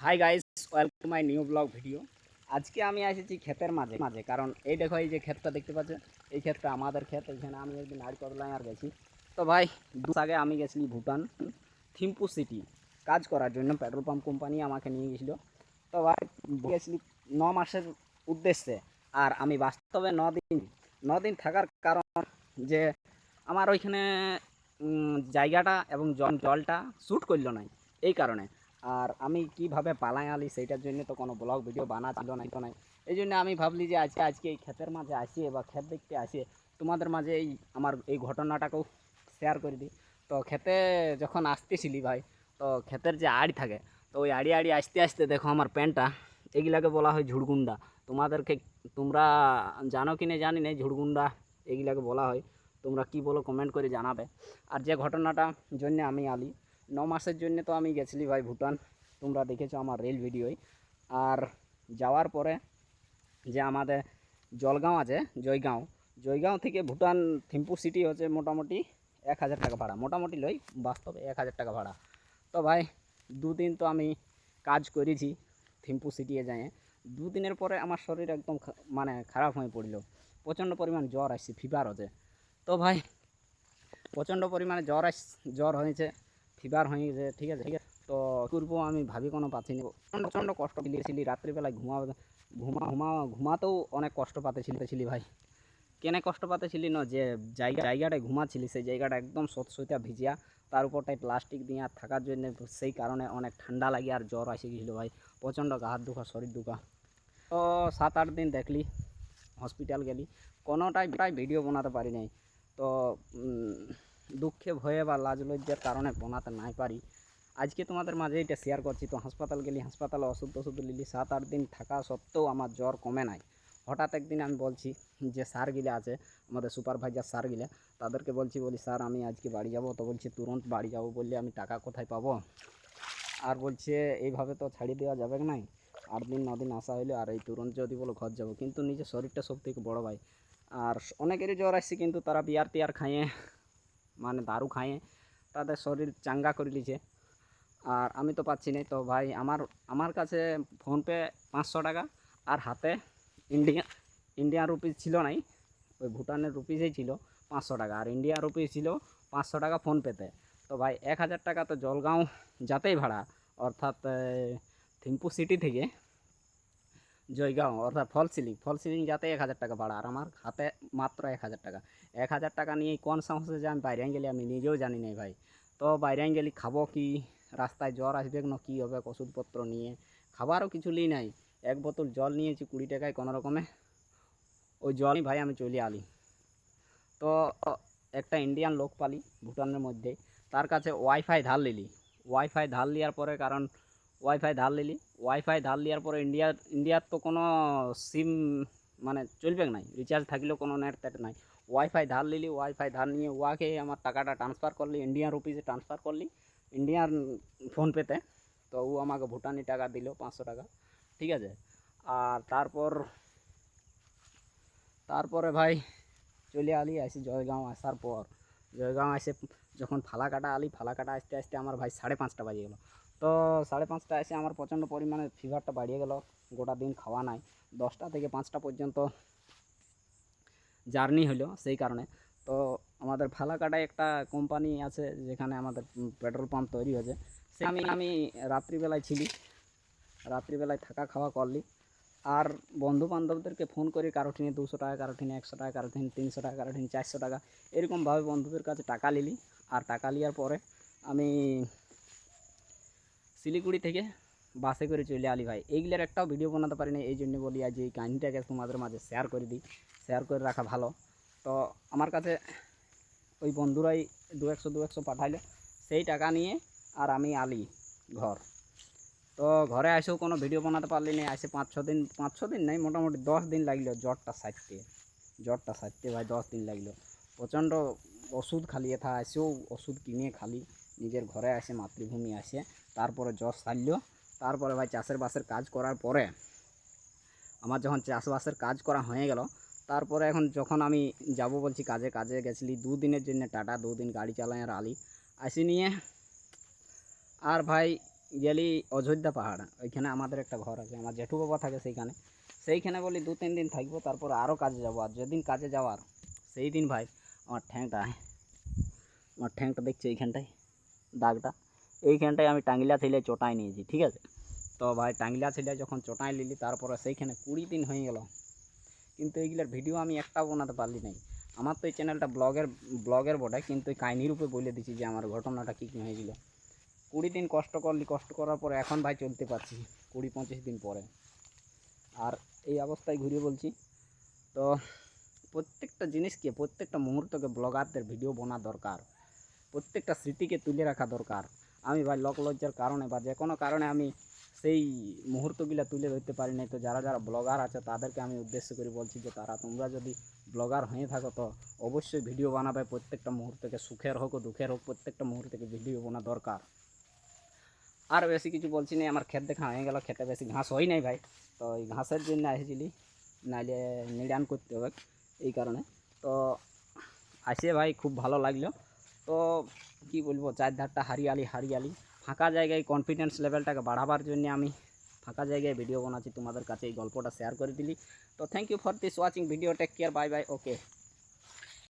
Hi guys, welcome to my new blog video. আজকে আমি এসেছি ক্ষেতের মাঝে মাঝে কারণ এই দেখো, এই যে ক্ষেতটা দেখতে পাচ্ছেন, এই ক্ষেতটা আমাদের ক্ষেত। এখানে আমি একদিন নারকদলায় আর গেছি। তো ভাই, 2 মাস আগে আমি গেছিলি ভুটান থিম্পু সিটি কাজ করার জন্য। পেট্রোল পাম্প কোম্পানি আমাকে নিয়ে গেছিল। তো ভাই, গেছিলি 9 মাসের উদ্দেশ্যে। আর আমি বাস্তবে 9 দিন থাকার কারণ যে আমার ওইখানে জায়গাটা এবং জলটা শ্যুট করলো না, এই কারণে। আর আমি কিভাবে পালাই আলি সেইটার জন্য তো কোনো ব্লগ ভিডিও বানা ছিল না, তো নাই। এই জন্য আমি ভাবলি যে আজকে এই ক্ষেতের মাঝে আসিয়ে বা ক্ষেত দেখতে আসিয়ে তোমাদের মাঝে আমার এই ঘটনাটাকেও শেয়ার করে দিই। তো ক্ষেতে যখন আসতেছিলি ভাই, তো ক্ষেতের যে আড়ি থাকে, তো ওই আড়ি আড়ি আসতে আসতে দেখো আমার প্যান্টটা, এগুলাকে বলা হয় ঝুড়গুন্ডা। তোমরা জানো কি না জানি না, ঝুড়গুন্ডা এগুলাকে বলা হয়। তোমরা কি বলো কমেন্ট করে জানাবে। আর যে ঘটনাটা জন্য আমি আলি, 9 মাসের জন্য তো আমি গেছিলি ভাই ভুটান। তোমরা দেখেছো আমার রেল ভিডিওয়। আর যাওয়ার পরে যে আমাদের জলগাঁও আছে, জয়গাঁও থেকে ভুটান থিম্পু সিটি হচ্ছে মোটামুটি 1000 টাকা ভাড়া, মোটামুটি লই, বাস্তবে 1000 টাকা ভাড়া। তো ভাই, 2 দিন তো আমি কাজ করেছি থিম্পু সিটিয়ে যায়। 2 দিনের পরে আমার শরীর একদম মানে খারাপ হয়ে পড়ল। প্রচণ্ড পরিমাণ জ্বর আসছে, ফিভার হচ্ছে। তো ভাই, প্রচণ্ড পরিমাণে জ্বর হয়েছে, ফিভার হয়ে গেছে, ঠিক আছে। তো করবো আমি ভাবি কোনো পাচ্ছিনি। প্রচণ্ড কষ্ট দিয়েছিলি রাত্রিবেলায়, ঘুমাতেও অনেক কষ্ট পাতেছিলি ভাই। কেনে কষ্ট পাতেছিলি না, যে জায়গাটায় ঘুমাচ্ছিলি সেই জায়গাটা একদম সইতা ভিজিয়া, তার উপরটাই প্লাস্টিক দিয়ে থাকার জন্য, সেই কারণে অনেক ঠান্ডা লাগে আর জ্বর এসে গেছিলো ভাই। প্রচণ্ড গা হাত দুখা, শরীর দুখা। তো 7-8 দিন দেখলি, হসপিটাল গেলি, কোনোটাই ভিডিও বানাতে পারি নাই। তো দুঃখে ভয়ে বা লাজ লজ্জার কারণে বানাতে নাই পারি। আজকে তোমাদের মাঝে এটা শেয়ার করছি। তো হাসপাতাল গেলি, হাসপাতালে ওষুধ নিলি, 7-8 দিন থাকা সত্ত্বেও আমার জ্বর কমে নাই। হঠাৎ একদিন আমি বলছি যে স্যারগুলো আছে, আমাদের সুপারভাইজার স্যারগুলো, তাদেরকে বলি স্যার আমি আজকে বাড়ি যাব। তো বলছি তুরন্ত বাড়ি যাব, বললে আমি টাকা কোথায় পাবো? আর বলছে এইভাবে তো ছাড়িয়ে দেওয়া যাবে না, 8 দিন 9 দিন আসা হইলে, আর এই তুরন্ত যদি বলো ঘর যাবো। কিন্তু নিজের শরীরটা সব থেকে বড়ো ভাই। আর অনেকেরই জ্বর আসছে, কিন্তু তারা বিয়ার টিয়ার খাইয়ে, মানে দারু খাইয়ে তাদের শরীর চাঙ্গা করে নিছে। আর আমি তো পাচ্ছি না। তো ভাই, আমার কাছে ফোনপে 500 টাকা, আর হাতে ইন্ডিয়ান রুপিস ছিল নাই, ওই ভুটানের রুপিসই ছিল 500 টাকা, আর ইন্ডিয়ান রুপিস ছিল 500 টাকা ফোনপেতে। তো ভাই, 1000 টাকা তো জলগাঁও যাতেই ভাড়া, অর্থাৎ থিম্পু সিটি থেকে জয়গাঁও অর্থাৎ ফলসিলিং যাতে 1000 টাকা ভাড়া, আর আমার হাতে মাত্র 1000 টাকা। 1000 টাকা নিয়ে কোন সাহসে যে আমি বাইরে গেলে আমি নিজেও জানি না ভাই। তো বাইরে গেলে খাবো কি, রাস্তায় জ্বর আসবে না কি হবে, ওষুধপত্র নিয়ে খাবারও কিছু নিই নাই। 1 বোতল জল নিয়েছি 20 টাকায়, কোনো রকমে ওই জলই ভাই আমি চলে আলি। তো একটা ইন্ডিয়ান লোক পালি ভুটানের মধ্যে, তার কাছে ওয়াইফাই ধার লিলি। ওয়াইফাই ধার লিয়ার পরে, কারণ ওয়াইফাই ধার লিয়ার পরে ইন্ডিয়ার তো কোনো সিম মানে চলবে নাই, রিচার্জ থাকলেও কোনো নেট টেট নাই। ওয়াইফাই ধার লিলি, ওয়াইফাই ধার নিয়ে ওয়াকে আমার টাকাটা ট্রান্সফার করলি, ইন্ডিয়ান রুপিসে ট্রান্সফার করলি, ইন্ডিয়ান ফোনপেতে। তো ও আমাকে ভুটানি টাকা দিল 500 টাকা, ঠিক আছে। আর তারপরে ভাই চলে আলি, আসি জয়গাঁও। আসার পর জয়গাঁও এসে যখন ফালাকাটা আসতে আসতে আমার ভাই 5:30 বাজে গেলো। তো 5:30 এসে আমার প্রচণ্ড পরিমাণে ফিভারটা বাড়িয়ে গেল। গোটা দিন খাওয়া নাই, 10টা থেকে 5টা পর্যন্ত জার্নি হলো সেই কারণে। তো আমাদের ফালাকাটায় একটা কোম্পানি আছে যেখানে আমাদের পেট্রোল পাম্প তৈরি হয়েছে, সে আমি রাত্রিবেলায় থাকা খাওয়া করলি। আর বন্ধু বান্ধবদেরকে ফোন করে, কারো ঠিনে 200 টাকা, কারো ঠিনে 100 টাকা, কারো ঠিনে 300 টাকা, কারো ঠিনে 400 টাকা, এরকমভাবে বন্ধুদের কাছে টাকা নিলি। আর টাকা নেওয়ার পরে আমি শিলিগুড়ি থেকে বাসে করে চলে আলি ভাই। এইগুলোর একটাও ভিডিও বানাতে পারি না, এই জন্য বলি আজ এই কাহিনিটাকে তোমাদের মাঝে শেয়ার করে দিই, শেয়ার করে রাখা ভালো। তো আমার কাছে ওই বন্ধুরাই 200 পাঠাইলো, সেই টাকা নিয়ে আর আমি আলি ঘর। তো ঘরে এসেও কোনো ভিডিও বানাতে পারলি না। আসে 5-6 দিন নাই, মোটামুটি 10 দিন লাগলো জ্বরটা সারতে ভাই, 10 দিন লাগলো। প্রচণ্ড ওষুধ খালি, এথা এসেও ওষুধ কিনে খালি, নিজের ঘরে আসে, মাতৃভূমি আসে, তারপরে জ্বর সারলো। তারপরে ভাই চাষের কাজ করার পরে, আমার যখন চাষবাসের কাজ করা হয়ে গেল, তারপরে এখন যখন আমি যাব বলছি কাজে গেছিলি 2 দিনের জন্য টাটা, 2 দিন গাড়ি চালাই আর আলি আসি নিয়ে। আর ভাই গেলি অযোধ্যা পাহাড়, ওইখানে আমাদের একটা ঘর আছে, আমার জেঠু বাবা থাকে সেইখানে বলি 2-3 দিন থাকবো, তারপর আরও কাজে যাবো। আর যেদিন কাজে যাওয়ার সেই দিন ভাই আমার ঠ্যাংটা দেখছি এইখানটায় দাগটা, এইখানটায় আমি টাঙ্গিলা ছেলে চটাই নিয়েছি, ঠিক আছে। তো ভাই টাঙ্গিলা ছেলে যখন চটাই নিলি তারপরে সেইখানে 20 দিন হয়ে গেল, কিন্তু এইগুলোর ভিডিও আমি একটাও বানাতে পারলি নাই। আমার তো এই চ্যানেলটা ব্লগের বটে, কিন্তু এই কাহিনির উপরে বলে দিচ্ছি যে আমার ঘটনাটা কী কী হয়েছিল। 20 দিন কষ্ট করলি, কষ্ট করার পরে এখন ভাই চলতে পারছি 20-25 দিন পরে। আর এই অবস্থায় ঘুরিয়ে বলছি। তো প্রত্যেকটা জিনিসকে, প্রত্যেকটা মুহূর্তকে ব্লগারদের ভিডিও বানা দরকার, প্রত্যেকটা স্মৃতিকে তুলে রাখা দরকার। আমি ভাই লজ্জার কারণে বা যে কোনো কারণে আমি সেই মুহূর্তগুলো তুলে ধরতে পারি নাই। তো যারা যারা ব্লগার আছে তাদেরকে আমি উদ্দেশ্য করে বলছি যে তোমরা যদি ব্লগার হয়ে থাকো তো অবশ্যই ভিডিও বানাবে, প্রত্যেকটা মুহূর্তকে, সুখের হোক ও দুঃখের হোক, প্রত্যেকটা মুহূর্তকে ভিডিও বানা দরকার। আর বেশি কিছু বলছি না, আমার ক্ষেত দেখা হয়ে গেল, খেতে বেশি ঘাস হয় নাই ভাই। তো এই ঘাসের জন্য এসেছিলি, নাইলে নিড়ান করতে হবে এই কারণে। তো আসে ভাই খুব ভালো লাগলো। তো কি বলবো, চারধারটা হারিয়ালি, ফাঁকা জায়গায় কনফিডেন্স লেভেলটাকে বাড়াবার জন্য আমি ফাঁকা জায়গায় ভিডিও বানাচ্ছি, তোমাদের কাছে এই গল্পটা শেয়ার করে দিলি। তো thank you for this watching video, take care, bye bye, okay.